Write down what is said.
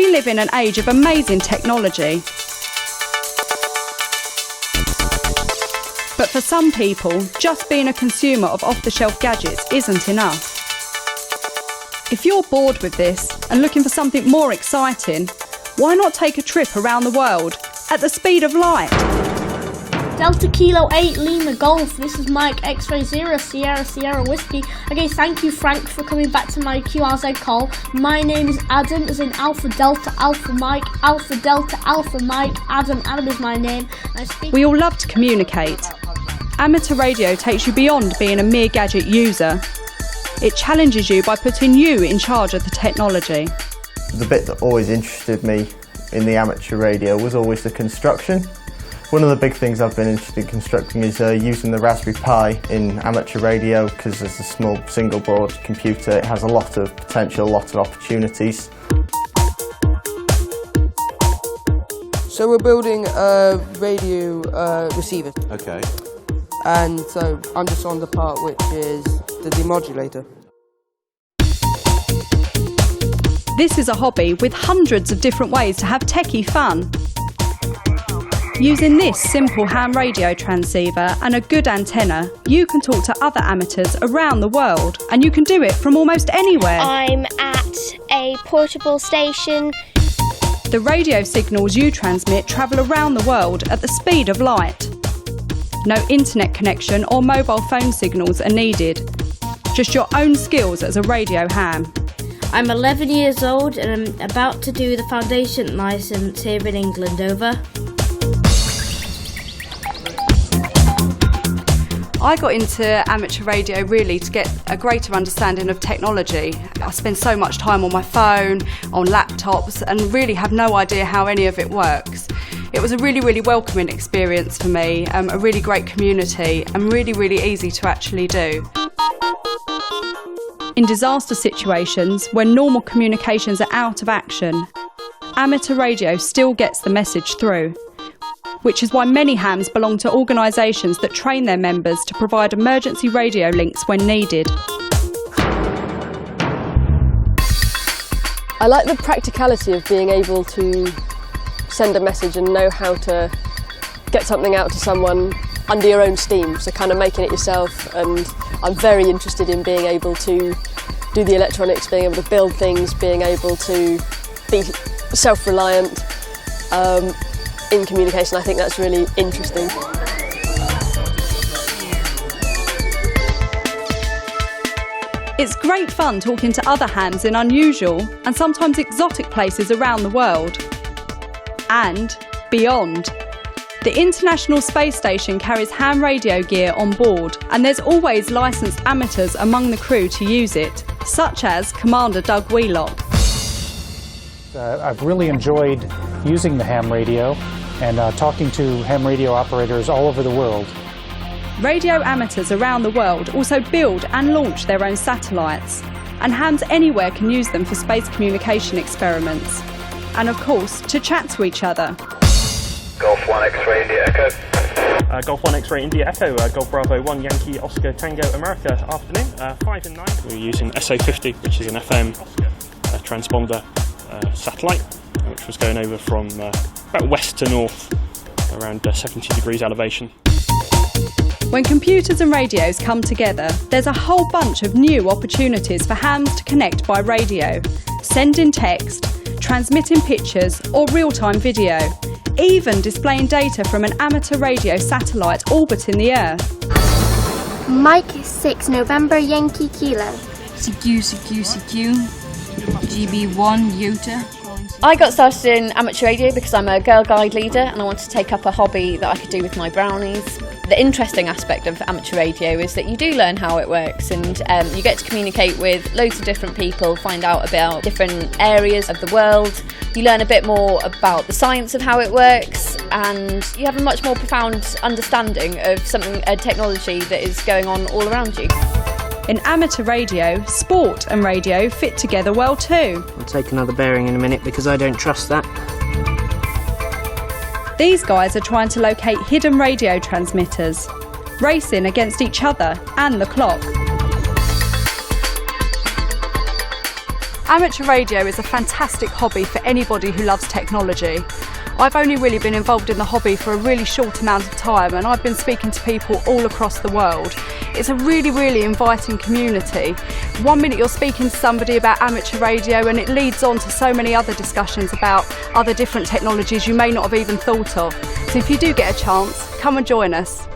We live in an age of amazing technology. But for some people, just being a consumer of off-the-shelf gadgets isn't enough. If you're bored with this and looking for something more exciting, why not take a trip around the world at the speed of light? Delta Kilo 8 Lima Golf, this is Mike X-Ray 0 Sierra Sierra Whiskey. Okay, thank you Frank for coming back to my QRZ call. My name is Adam, as in Alpha Delta Alpha Mike, Alpha Delta Alpha Mike, Adam is my name. We all love to communicate. Amateur radio takes you beyond being a mere gadget user. It challenges you by putting you in charge of the technology. The bit that always interested me in the amateur radio was always the construction. One of the big things I've been interested in constructing is using the Raspberry Pi in amateur radio, because it's a small single board computer. It has a lot of potential, a lot of opportunities. So we're building a radio receiver. Okay. And so I'm just on the part which is the demodulator. This is a hobby with hundreds of different ways to have techie fun. Using this simple ham radio transceiver and a good antenna, you can talk to other amateurs around the world, and you can do it from almost anywhere. I'm at a portable station. The radio signals you transmit travel around the world at the speed of light. No internet connection or mobile phone signals are needed. Just your own skills as a radio ham. I'm 11 years old and I'm about to do the foundation licence here in England. Over. I got into amateur radio really to get a greater understanding of technology. I spend so much time on my phone, on laptops, and really have no idea how any of it works. It was a really welcoming experience for me, a really great community, and really easy to actually do. In disaster situations, when normal communications are out of action, amateur radio still gets the message through, which is why many hams belong to organisations that train their members to provide emergency radio links when needed. I like the practicality of being able to send a message and know how to get something out to someone under your own steam, so kind of making it yourself. And I'm very interested in being able to do the electronics, being able to build things, being able to be self-reliant in communication. I think that's really interesting. It's great fun talking to other hams in unusual and sometimes exotic places around the world. And beyond. The International Space Station carries ham radio gear on board, and there's always licensed amateurs among the crew to use it, such as Commander Doug Wheelock. I've really enjoyed using the ham radio and talking to ham radio operators all over the world. Radio amateurs around the world also build and launch their own satellites, and hams anywhere can use them for space communication experiments, and of course to chat to each other. Golf 1 X-Ray India Echo. Golf 1 X-Ray India Echo, Golf Bravo 1 Yankee Oscar Tango America. Afternoon, 5 and 9. We're using SA50, which is an FM transponder satellite, which was going over from about west to north, around 70 degrees elevation. When computers and radios come together, there's a whole bunch of new opportunities for hams to connect by radio, sending text, transmitting pictures or real-time video, even displaying data from an amateur radio satellite orbiting the Earth. Mike 6 November Yankee Kilo. CQ, GB1 Utah. I got started in amateur radio because I'm a Girl Guide leader and I wanted to take up a hobby that I could do with my brownies. The interesting aspect of amateur radio is that you do learn how it works, and you get to communicate with loads of different people, find out about different areas of the world. You learn a bit more about the science of how it works, and you have a much more profound understanding of a technology that is going on all around you. In amateur radio, sport and radio fit together well too. I'll take another bearing in a minute because I don't trust that. These guys are trying to locate hidden radio transmitters, racing against each other and the clock. Amateur radio is a fantastic hobby for anybody who loves technology. I've only really been involved in the hobby for a really short amount of time, and I've been speaking to people all across the world. It's a really inviting community. One minute you're speaking to somebody about amateur radio and it leads on to so many other discussions about other different technologies you may not have even thought of. So if you do get a chance, come and join us.